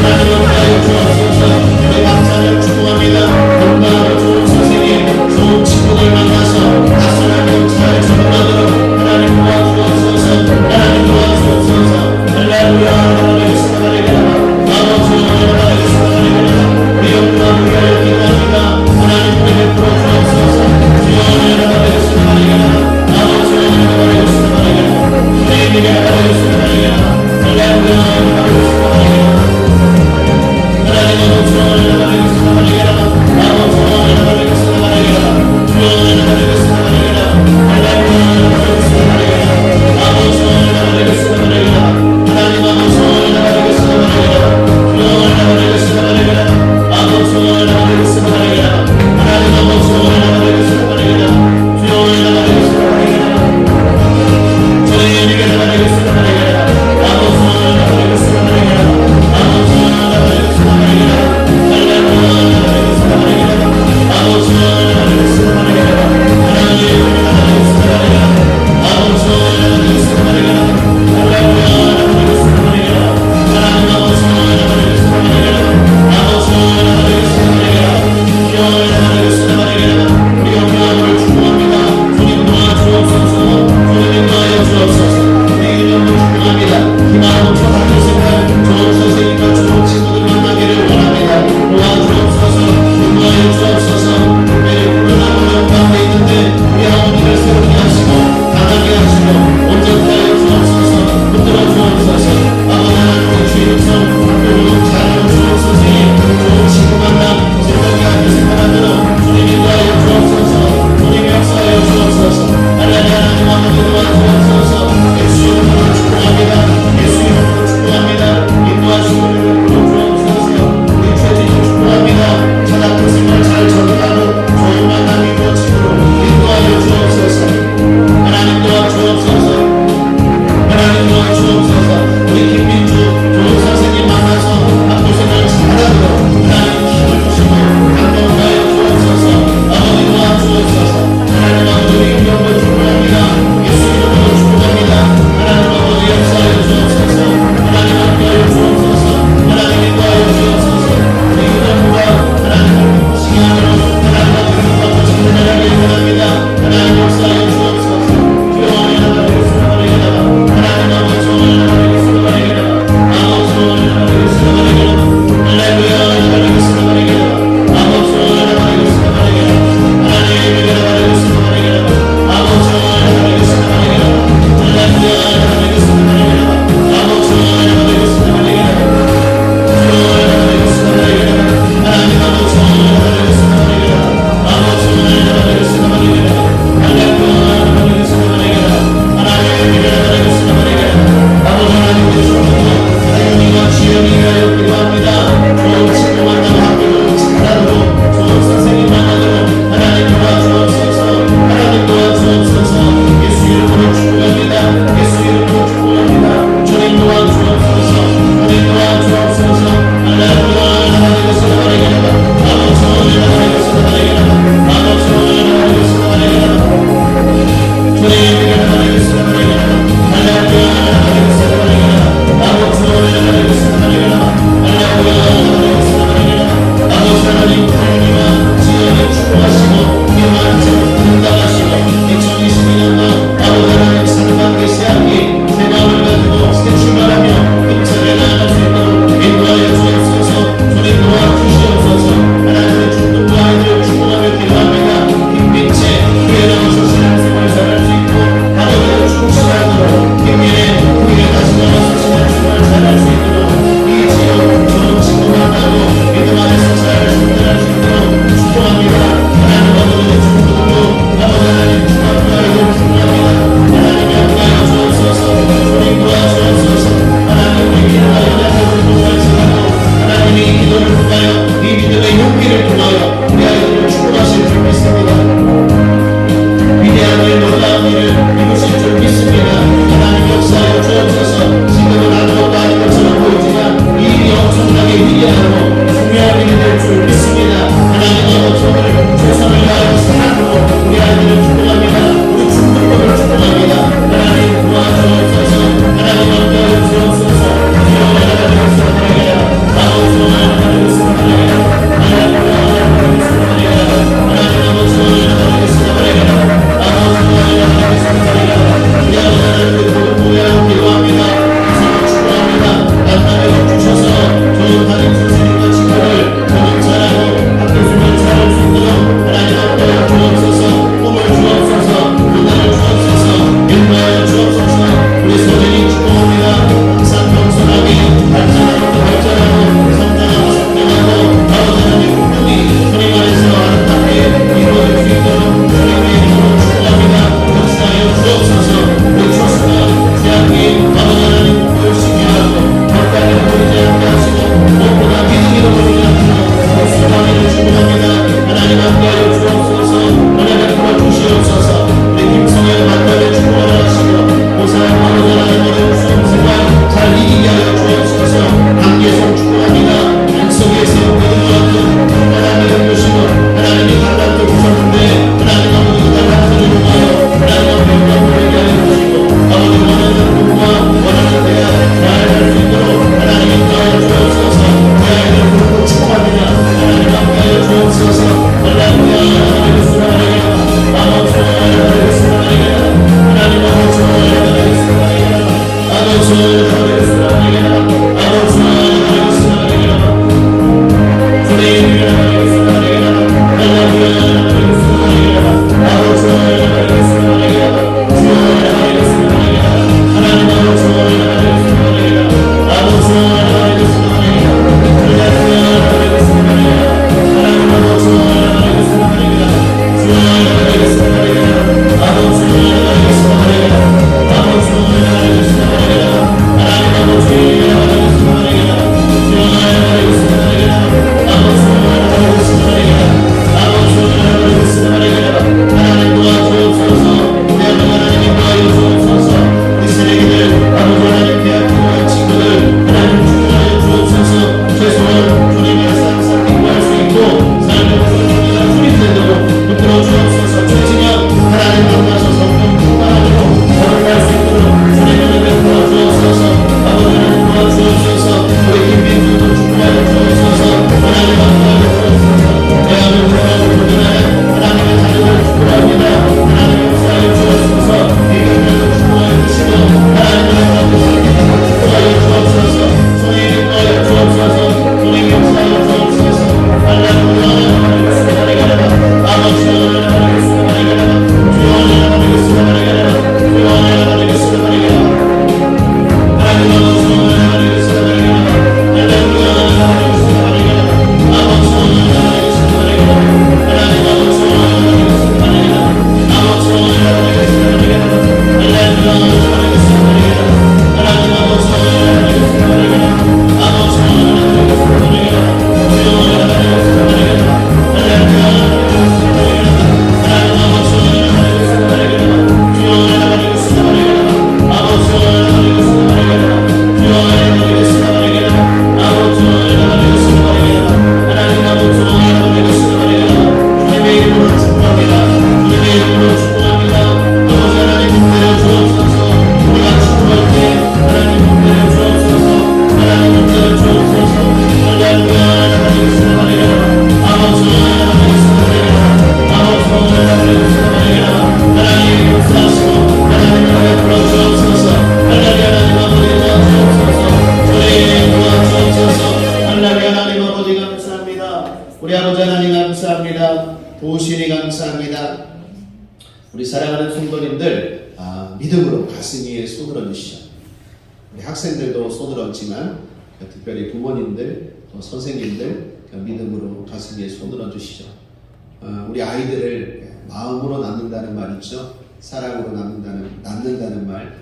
하나님 함께하여 주옵소서. 우리 박자를 축복합니다. 건강하고 좋은 선생님, 좋은 친구들 만나서 다소하고 잘 적응하도록 하나님 도와주옵소서. 하나님 도와주옵소서. 할렐루야. 아버지 우리 영광을 위하여 기도합니다. 하나님 은혜를 풀어주옵소서. 주여 은혜를 받으겠습니다. 아버지 은혜를 받으겠습니다. 주님에게 받으겠습니다. 할렐루야. 하나님 아버지 은혜를 받으겠습니다. 아버지 은혜를 받으겠습니다. 주여 은혜를 받으겠습니다. 할렐루야. 아버지 은혜를 받으겠습니다. 하나님 아버지 은혜를 받으겠습니다. 주여 은혜를 받으겠습니다. 아버지 은혜를 받으겠습니다. 하나님 아버지 은혜를 받으겠습니다. 주여 은혜를 받으겠습니다. 보시니 감사합니다. 우리 사랑하는 성도님들, 믿음으로 가슴 위에 손을 얹으시죠. 우리 학생들도 손을 얹지만 특별히 부모님들, 또 선생님들 믿음으로 가슴 위에 손을 얹으시죠. 우리 아이들을 마음으로 낳는다는 말 있죠. 사랑으로 낳는다는 말,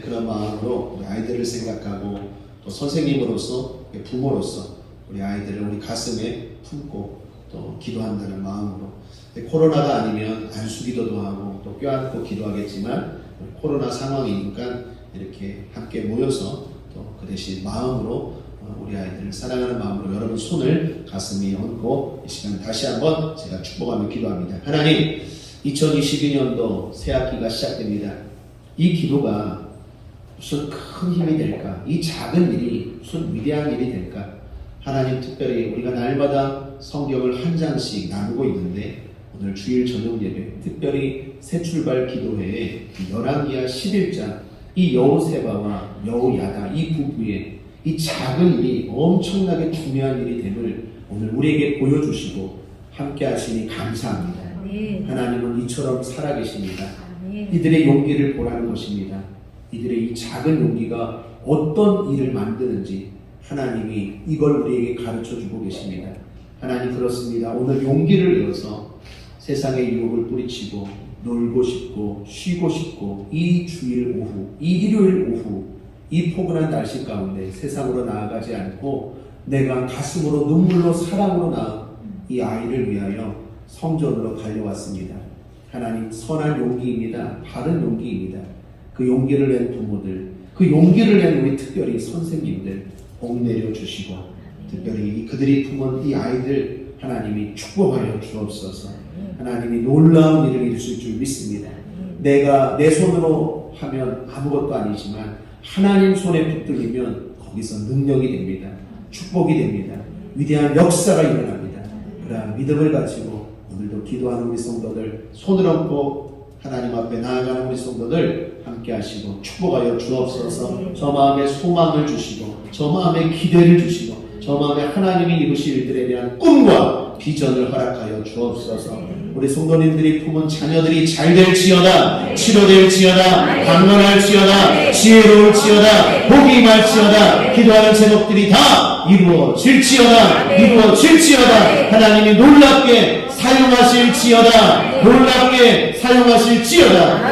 그런 마음으로 우리 아이들을 생각하고 또 선생님으로서 부모로서 우리 아이들을 우리 가슴에 품고 또 기도한다는 마음으로, 코로나가 아니면 안수기도도 하고 또 껴안고 기도하겠지만 코로나 상황이니까 이렇게 함께 모여서 또 그 대신 마음으로 우리 아이들을 사랑하는 마음으로 여러분 손을 가슴에 얹고 이 시간 다시 한번 제가 축복하며 기도합니다. 하나님, 2022년도 새학기가 시작됩니다. 이 기도가 무슨 큰 힘이 될까? 이 작은 일이 무슨 위대한 일이 될까? 하나님, 특별히 우리가 날마다 성경을 한 장씩 나누고 있는데 오늘 주일 저녁 예배, 특별히 새 출발 기도회에 열왕기하 11장 이 여호세바와 여호야다 이 부부의 이 작은 일이 엄청나게 중요한 일이 됨을 오늘 우리에게 보여주시고 함께 하시니 감사합니다. 하나님은 이처럼 살아계십니다. 이들의 용기를 보라는 것입니다. 이들의 이 작은 용기가 어떤 일을 만드는지 하나님이 이걸 우리에게 가르쳐주고 계십니다. 하나님, 그렇습니다. 오늘 용기를 내어서 세상의 유혹을 뿌리치고 놀고 싶고 쉬고 싶고 이 주일 오후, 이 일요일 오후 이 포근한 날씨 가운데 세상으로 나아가지 않고 내가 가슴으로 눈물로 사랑으로 낳은 이 아이를 위하여 성전으로 달려왔습니다. 하나님, 선한 용기입니다. 바른 용기입니다. 그 용기를 낸 부모들, 그 용기를 낸 우리 특별히 선생님들 복 내려 주시고 특별히 그들이 품은 이 아이들 하나님이 축복하여 주옵소서. 하나님이 놀라운 일을 이루실 줄 믿습니다. 내가 내 손으로 하면 아무것도 아니지만 하나님 손에 붙들리면 거기서 능력이 됩니다. 축복이 됩니다. 위대한 역사가 일어납니다. 그러한 믿음을 가지고 오늘도 기도하는 우리 성도들 손을 얹고 하나님 앞에 나아가는 우리 성도들 함께 하시고 축복하여 주옵소서. 저 마음에 소망을 주시고 저 마음에 기대를 주시고 저 마음에 하나님이 이루실 일들에 대한 꿈과 비전을 허락하여 주옵소서. 우리 성도님들이 품은 자녀들이 잘 될지어다, 치료될지어다, 강건할지어다, 지혜로울지어다, 복이 임할지어다, 기도하는 제목들이 다 이루어질지어다. 하나님이 놀랍게 사용하실지어다.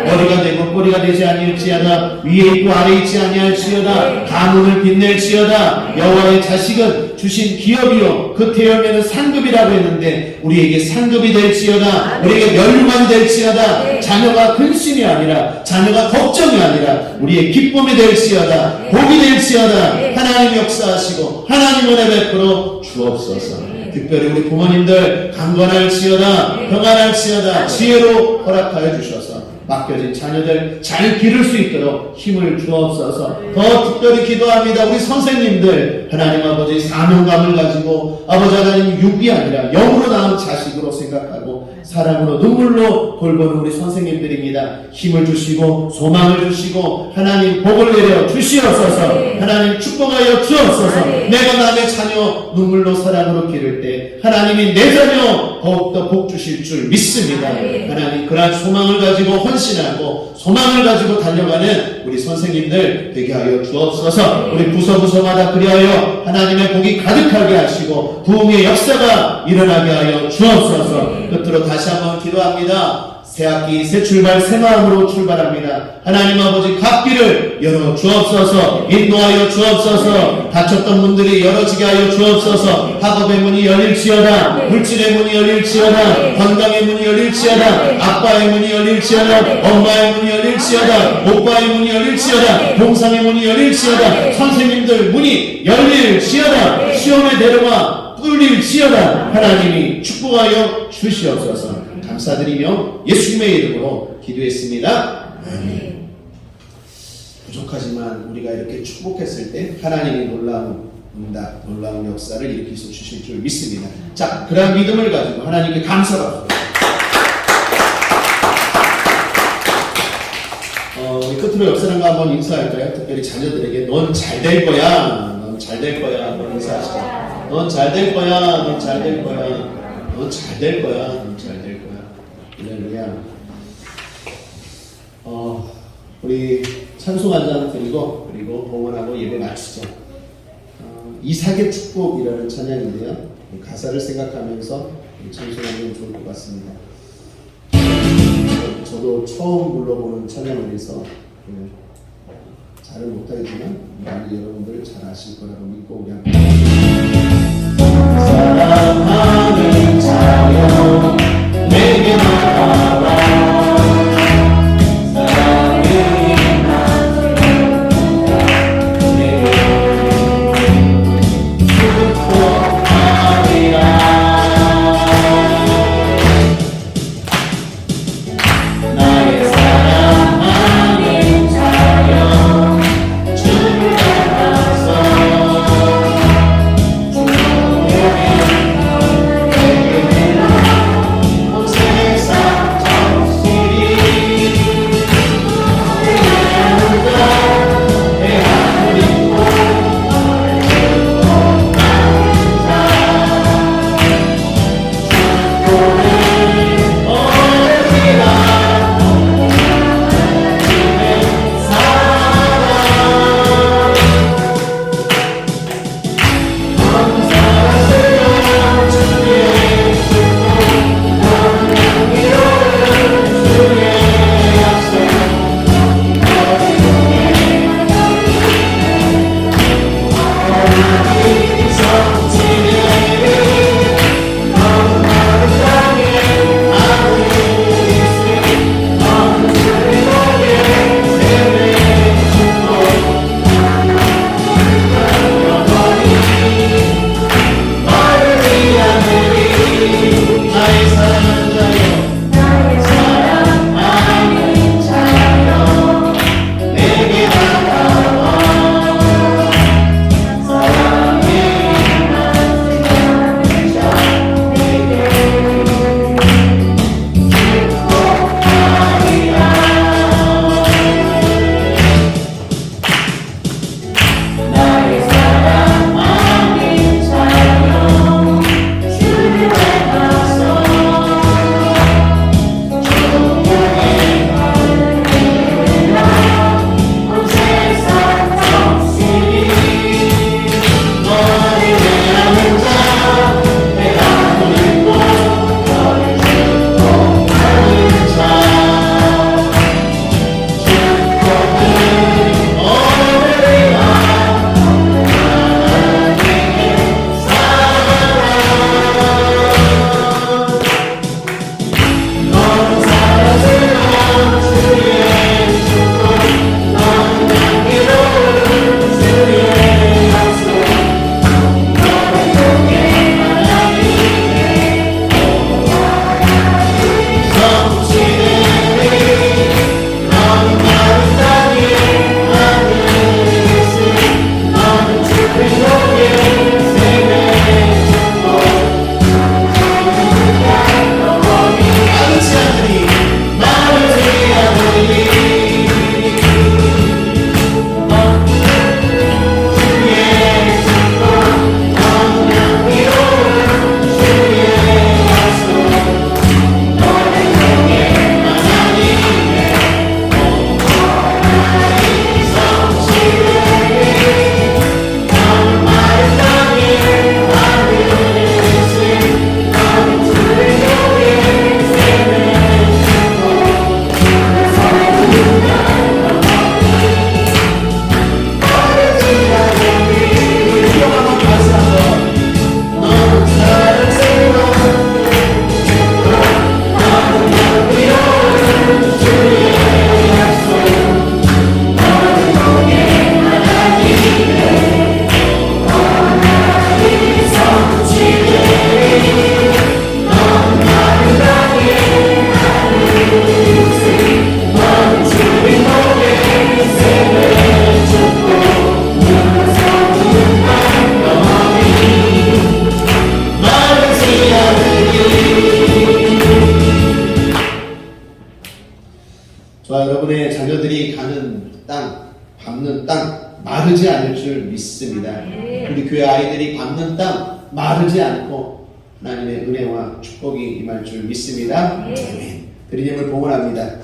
머리가 되고 꼬리가 되지 아니할지어다. 위에 있고 아래 있지 아니할지어다. 가문을 빛낼지어다. 여호와의 자식은 주신 기업이요 그 태열매는 상급이라고 했는데 우리에게 상급이 될지어다. 우리에게 멸류관이 될지어다. 자녀가 근심이 아니라, 자녀가 걱정이 아니라 우리의 기쁨이 될지어다. 복이 될지어다. 하나님 역사하시고 하나님 은혜 베풀어 주옵소서. 특별히 우리 부모님들 강건할지어다, 평안할지어다, 지혜로 허락하여 주셔서 맡겨진 자녀들 잘 기를 수 있도록 힘을 주옵소서. 더 특별히 기도합니다. 우리 선생님들 하나님 아버지 사명감을 가지고 아버지 하나님 육이 아니라 영으로 낳은 자식으로 생각하고 사랑으로 눈물로 돌보는 우리 선생님들입니다. 힘을 주시고 소망을 주시고 하나님 복을 내려 주시옵소서. 하나님 축복하여 주옵소서. 내가 남의 자녀 눈물로 사랑으로 기를 때 하나님이 내 자녀 더욱더 복 주실 줄 믿습니다. 하나님, 그러한 소망을 가지고 헌신하고 소망을 가지고 달려가는 우리 선생님들 되게 하여 주옵소서. 우리 부서마다 그리하여 하나님의 복이 가득하게 하시고 부흥의 역사가 일어나게 하여 주옵소서. 끝으로 다시 한번 기도합니다. 새학기 새 출발 새 마음으로 출발합니다. 하나님 아버지 갓길을 열어 주옵소서. 인도하여 주옵소서. 닫혔던 문들이 열어지게 하여 주옵소서. 학업의 문이 열릴지어다. 물질의 문이 열릴지어다. 건강의 문이 열릴지어다. 아빠의 문이 열릴지어다. 엄마의 문이 열릴지어다. 오빠의 문이 열릴지어다. 동상의 문이 열릴지어다. 선생님들 문이 열릴지어다. 시험에 데려와 뚫릴지어다. 하나님이 축복하여 주시옵소서. 감사드리며 예수님의 이름으로 기도했습니다. 아멘. 부족하지만 우리가 이렇게 축복했을 때 하나님이 놀라운 응답, 놀라운 역사를 일으키셔 주실 줄 믿습니다. 자, 그런 믿음을 가지고 하나님께 감사합니다. 우리 끝으로 옆사람과 한번 인사할까요? 특별히 자녀들에게 넌 잘 될 거야, 넌 잘 될 거야, 한번 인사하시죠. 넌 잘 될 거야, 넌 잘 될 거야, 넌 잘 될 거야, 넌 잘 될 거야. 할렐루야. 우리 찬송 한 장 드리고 그리고 봉헌하고 예배 마치죠. 이삭의 축복이라는 찬양인데요. 가사를 생각하면서 찬송하면 좋을 것 같습니다. 저도 처음 불러보는 찬양이라서 잘은 못하겠지만 많이 여러분들 잘 아실 거라고 믿고 그냥 사랑하는 자여 내게 나와라. 여러분의 자녀들이 가는 땅, 밟는 땅 마르지 않을 줄 믿습니다. 우리 교회 아이들이 밟는 땅 마르지 않고 하나님의 은혜와 축복이 임할 줄 믿습니다. 아멘. 드리님을 봉헌합니다.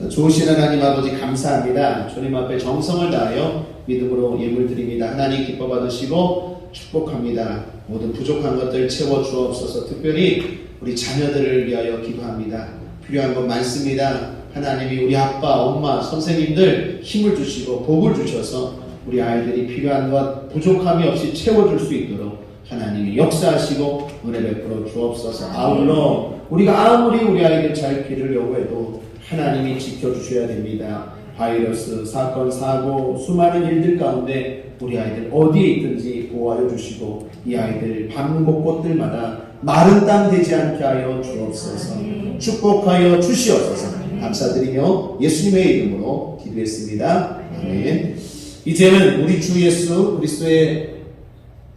좋으신 하나님 아버지 감사합니다. 주님 앞에 정성을 다하여 믿음으로 예물 드립니다. 하나님 기뻐 받으시고 축복합니다. 모든 부족한 것들 채워 주옵소서. 특별히 우리 자녀들을 위하여 기도합니다. 필요한 것 많습니다. 하나님이 우리 아빠, 엄마, 선생님들 힘을 주시고 복을 주셔서 우리 아이들이 필요한 것 부족함이 없이 채워줄 수 있도록 하나님이 역사하시고 은혜 베풀어 주옵소서. 아울러 우리가 아무리 우리 아이들 잘 기르려고 해도 하나님이 지켜주셔야 됩니다. 바이러스, 사건, 사고, 수많은 일들 가운데 우리 아이들 어디에 있든지 보호하여 주시고 이 아이들 밥 곳곳들마다 마른 땅 되지 않게 하여 주옵소서. 축복하여 주시옵소서. 감사드리며 예수님의 이름으로 기도했습니다. 아멘. 이제는 우리 주 예수 그리스도의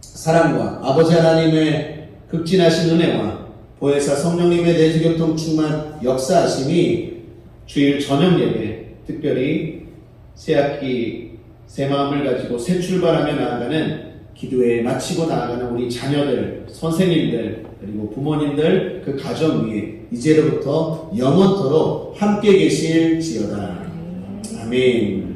사랑과 아버지 하나님의 극진하신 은혜와 보혜사 성령님의 내주교통 충만 역사하심이 주일 저녁 예배, 특별히 새학기 새 마음을 가지고 새 출발하며 나아가는 기도에 마치고 나아가는 우리 자녀들, 선생님들, 그리고 부모님들 그 가정 위에 이제로부터 영원토록 함께 계실지어다. 아멘.